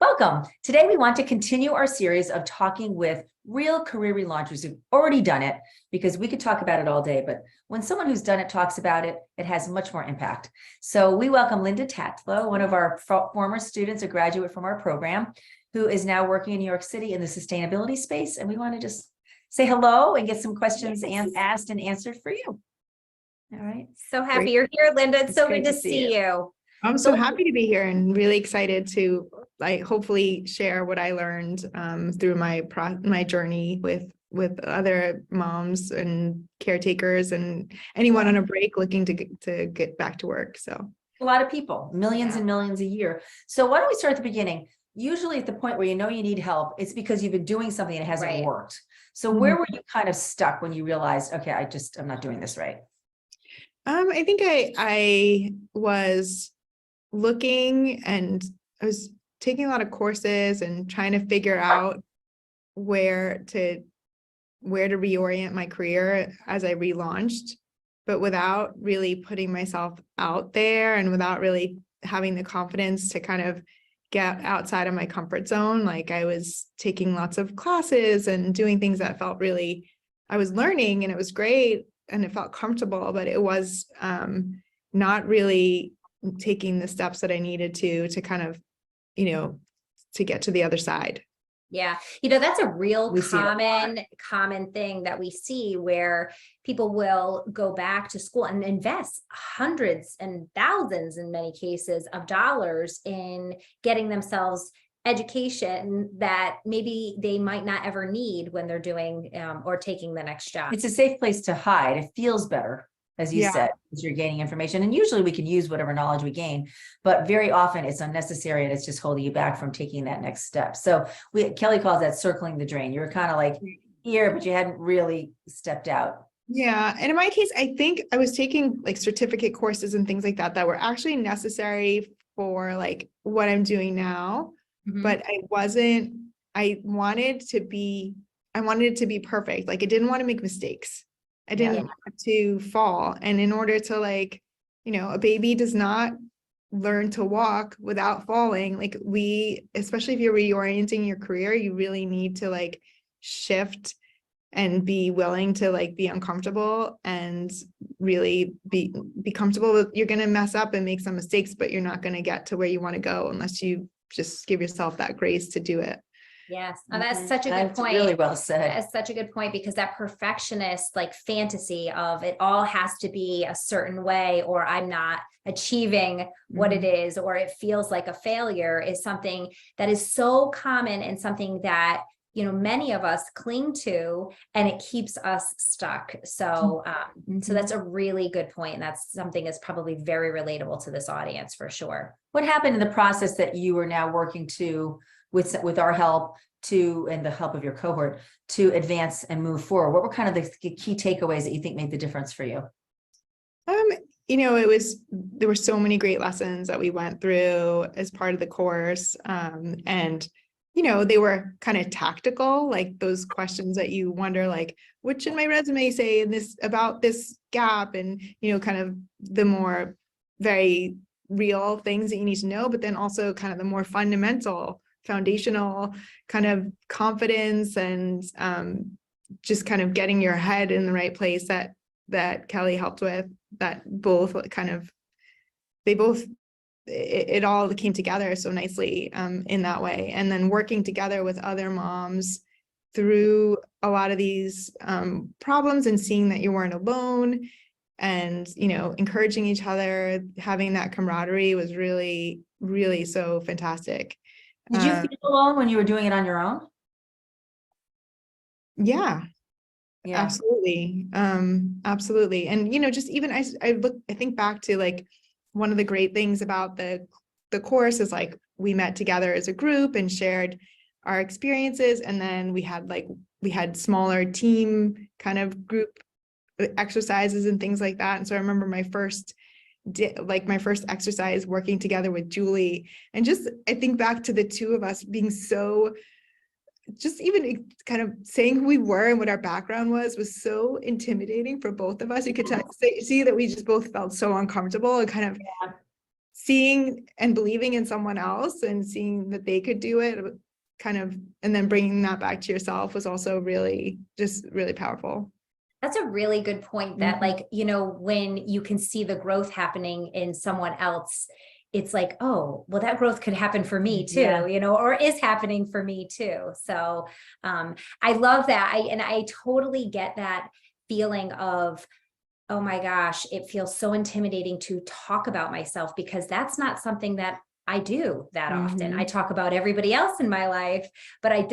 Welcome. Today, we want to continue our series of talking with real career relaunchers who've already done it, because we could talk about it all day, but when someone who's done it talks about it, it has much more impact. So we welcome Linda Tatlow, one of our former students, a graduate from our program, who is now working in New York City in the sustainability space. And we want to just say hello and get some questions asked and answered for you. All right. So happy you're here, Linda. It's so great good to see you. I'm so happy to be here and really excited to hopefully share what I learned through my journey with other moms and caretakers and anyone on a break looking to get back to work. So a lot of people, millions and millions a year. So why don't we start at the beginning? Usually at the point where you know you need help, it's because you've been doing something and it hasn't worked. So where were you kind of stuck when you realized, okay, I'm not doing this right? I think I was looking and I was taking a lot of courses and trying to figure out where to reorient my career as I relaunched, but without really putting myself out there and without really having the confidence to kind of get outside of my comfort zone. Like I was taking lots of classes and doing things that felt really, I was learning and it was great and it felt comfortable, but it was not really taking the steps that I needed to kind of, to get to the other side. Yeah. That's a real common thing that we see where people will go back to school and invest hundreds and thousands in many cases of dollars in getting themselves education that maybe they might not ever need when they're doing or taking the next job. It's a safe place to hide. It feels better, as you said, as you're gaining information. And usually we can use whatever knowledge we gain, but very often it's unnecessary and it's just holding you back from taking that next step. So Kelly calls that circling the drain. You're kind of like here, but you hadn't really stepped out. Yeah. And in my case, I think I was taking like certificate courses and things like that were actually necessary for like what I'm doing now. But I wanted it to be perfect. Like I didn't want to make mistakes. I didn't want to fall. And in order to a baby does not learn to walk without falling. Like especially if you're reorienting your career, you really need to shift and be willing to be uncomfortable and really be comfortable with, you're going to mess up and make some mistakes, but you're not going to get to where you want to go unless you just give yourself that grace to do it. Yes. And that's such a good point. Really well said. That's such a good point, because that perfectionist fantasy of it all has to be a certain way, or I'm not achieving what it is, or it feels like a failure, is something that is so common and something that many of us cling to, and it keeps us stuck. So, so that's a really good point. And that's something that's probably very relatable to this audience for sure. What happened in the process that you are now working to, with our help and the help of your cohort, to advance and move forward? What were kind of the key takeaways that you think made the difference for you? There were so many great lessons that we went through as part of the course. And they were kind of tactical, like those questions that you wonder, what should my resume say about this gap? And, kind of the more very real things that you need to know, but then also kind of the more fundamental, foundational kind of confidence and just kind of getting your head in the right place that Kelly helped with, that both it all came together so nicely in that way. And then working together with other moms through a lot of these problems and seeing that you weren't alone and, encouraging each other, having that camaraderie was really, really so fantastic. Did you feel alone when you were doing it on your own? Yeah. Absolutely. Absolutely. And, just even I think back to one of the great things about the course is we met together as a group and shared our experiences. And then we had smaller team kind of group exercises and things like that. And so I remember my first exercise working together with Julie, and I think back to the two of us being so, just even kind of saying who we were and what our background was so intimidating for both of us. You could see that we just both felt so uncomfortable and kind of seeing and believing in someone else and seeing that they could do it kind of, and then bringing that back to yourself was also really, just really powerful. That's a really good point that like, you know, when you can see the growth happening in someone else, it's like, oh, well, that growth could happen for me too, Yeah. you know, or is happening for me too. So I love that. I totally get that feeling of, oh my gosh, it feels so intimidating to talk about myself because that's not something that I do that often. I talk about everybody else in my life, but I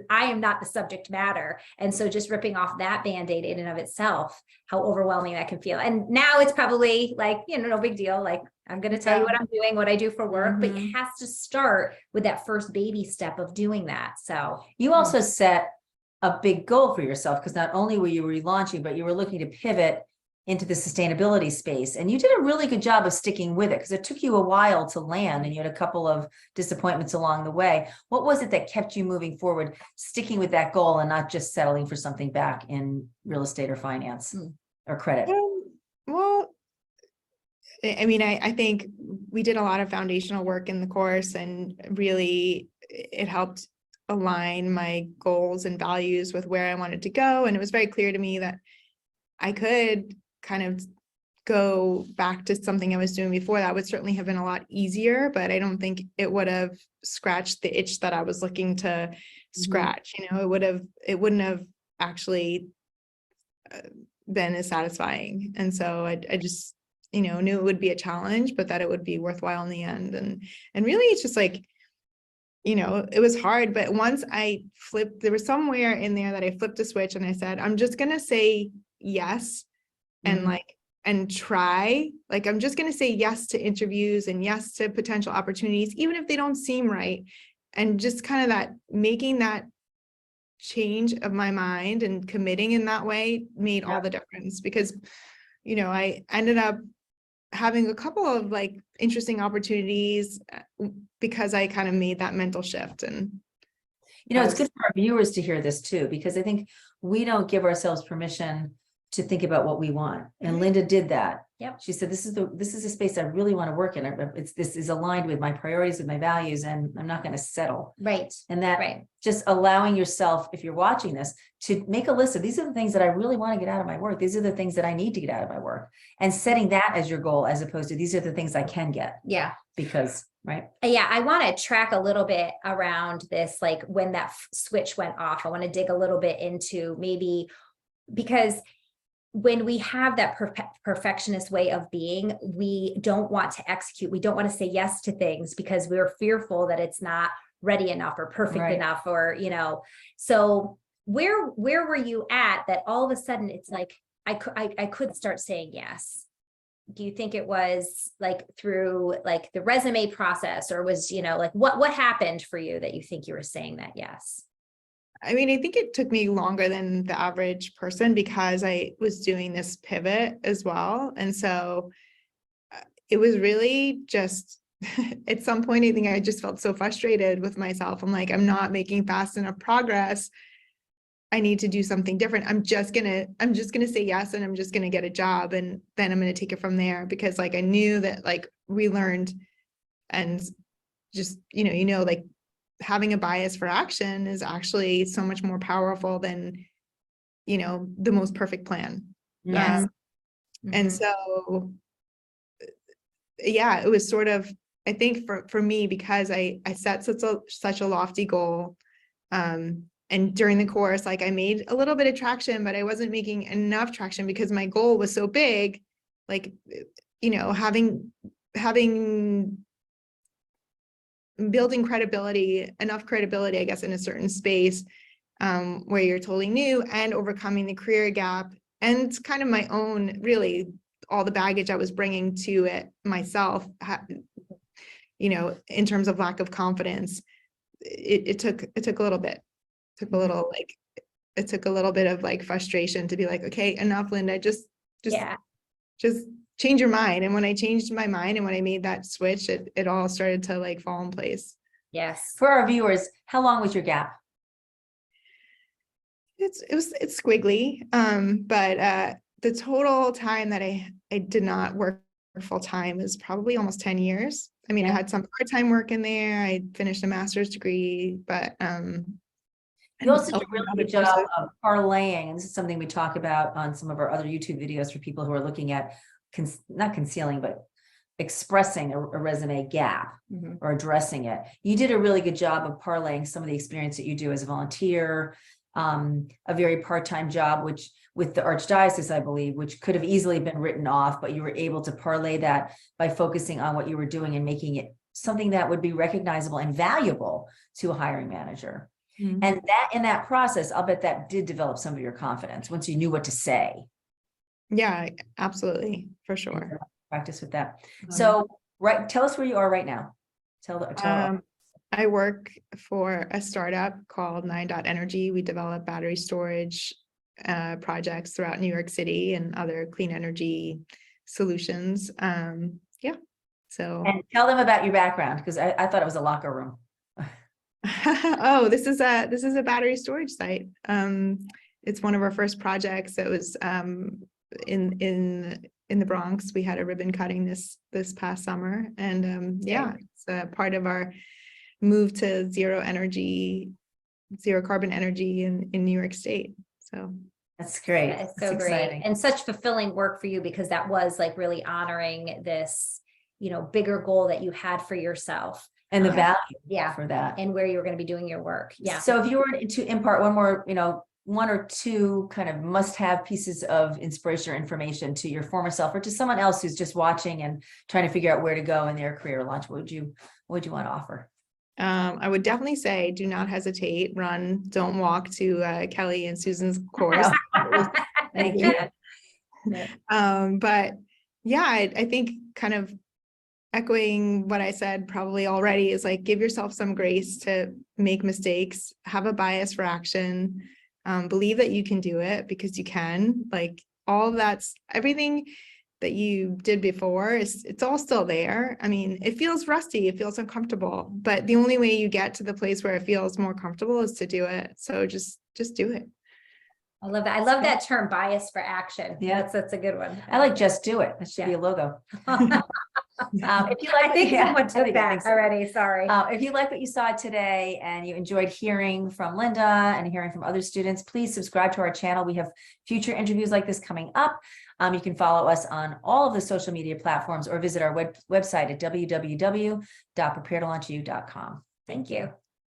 am not the subject matter. And so just ripping off that Band-Aid in and of itself, how overwhelming that can feel. And now it's probably like, you know, no big deal. Like, I'm going to tell you what I'm doing, what I do for work, but it has to start with that first baby step of doing that. So You also set a big goal for yourself, because not only were you relaunching, but you were looking to pivot into the sustainability space. And you did a really good job of sticking with it, because it took you a while to land and you had a couple of disappointments along the way. What was it that kept you moving forward, sticking with that goal and not just settling for something back in real estate or finance or credit? Well, I mean, I think we did a lot of foundational work in the course, and really it helped align my goals and values with where I wanted to go. And it was very clear to me that I could kind of go back to something I was doing before. That would certainly have been a lot easier, but I don't think it would have scratched the itch that I was looking to scratch. You know, it wouldn't have actually been as satisfying. And so I just, you know, knew it would be a challenge, but that it would be worthwhile in the end. And really it's just like, you know, it was hard, but once I flipped, there was somewhere in there that I flipped a switch and I said, I'm just going to say yes and try, like, I'm just going to say yes to interviews and yes to potential opportunities, even if they don't seem right. And just kind of that, making that change of my mind and committing in that way made all the difference, because, you know, I ended up having a couple of like interesting opportunities because I kind of made that mental shift. And you know, it's good for our viewers to hear this too, because I think we don't give ourselves permission to think about what we want. And Linda did that. Yep. She said, this is a space I really want to work in. This is aligned with my priorities, with my values, and I'm not going to settle. Right. And that just allowing yourself, if you're watching this, to make a list of, these are the things that I really want to get out of my work. These are the things that I need to get out of my work, and setting that as your goal, as opposed to these are the things I can get. Yeah. Because, right. Yeah. I want to track a little bit around this, like when that switch went off. I want to dig a little bit into maybe, because when we have that perfectionist way of being, we don't want to execute. We don't want to say yes to things because we're fearful that it's not ready enough or perfect enough, or, you know, so where were you at that all of a sudden it's like, I could start saying yes? Do you think it was like through like the resume process, or was, you know, like what happened for you that you think you were saying that yes? I mean, I think it took me longer than the average person because I was doing this pivot as well. And so it was really just at some point, I think I just felt so frustrated with myself. I'm like, I'm not making fast enough progress. I need to do something different. I'm just gonna say yes, and I'm just gonna get a job, and then I'm gonna take it from there, because like I knew that like we learned, and just, you know, like having a bias for action is actually so much more powerful than, you know, the most perfect plan. Yes. And so, yeah, it was sort of, I think for me, because I set such a lofty goal, and during the course, like I made a little bit of traction, but I wasn't making enough traction because my goal was so big, like, you know, building credibility, enough credibility, I guess, in a certain space where you're totally new, and overcoming the career gap, and kind of my own, really, all the baggage I was bringing to it myself, you know, in terms of lack of confidence. It took a little bit, it took a little bit of like frustration to be like, okay, enough, Linda, just change your mind. And when I changed my mind and when I made that switch, it all started to like fall in place. Yes. For our viewers, how long was your gap? It's squiggly. But the total time that I did not work full time is probably almost 10 years. I mean, I Yeah. had some part-time work in there. I finished a master's degree, but You also do a and really other good job courses. of parlaying, and this is something we talk about on some of our other YouTube videos for people who are looking at not concealing, but expressing a resume gap Mhm. or addressing it. You did a really good job of parlaying some of the experience that you do as a volunteer, a very part-time job, which with the Archdiocese, I believe, which could have easily been written off, but you were able to parlay that by focusing on what you were doing and making it something that would be recognizable and valuable to a hiring manager. Mhm. And that in that process, I'll bet that did develop some of your confidence once you knew what to say. Yeah, absolutely, for sure. Practice with that. So, right, tell us where you are right now. Tell I work for a startup called 9.Energy. We develop battery storage projects throughout New York City and other clean energy solutions. Yeah, so. and tell them about your background, because I thought it was a locker room. Oh, this is a battery storage site. It's one of our first projects. It was in the Bronx. We had a ribbon cutting this past summer, and yeah, it's a part of our move to zero carbon energy in New York State. So That's great. It's That's so great exciting. and such fulfilling work for you, because that was like really honoring this, bigger goal that you had for yourself. And the value Yeah. for that. And where you were going to be doing your work. Yeah. So if you were to impart one more, one or two kind of must-have pieces of inspiration or information to your former self or to someone else who's just watching and trying to figure out where to go in their career launch, what would you want to offer? I would definitely say, do not hesitate, run, don't walk to Kelly and Susan's course. Thank you. But yeah, I think kind of echoing what I said probably already is like, give yourself some grace to make mistakes, have a bias for action, believe that you can do it because you can. Like all of that's everything that you did before it's all still there. I mean, it feels rusty, it feels uncomfortable, but the only way you get to the place where it feels more comfortable is to do it. So just do it. I love that. I love that term, bias for action. Yeah. That's a good one. I like just do it. That should be a logo. If you like, I think someone took that so. already. Sorry. If you like what you saw today and you enjoyed hearing from Linda and hearing from other students, please subscribe to our channel. We have future interviews like this coming up. You can follow us on all of the social media platforms or visit our website at www.preparetolaunchu.com. Thank you.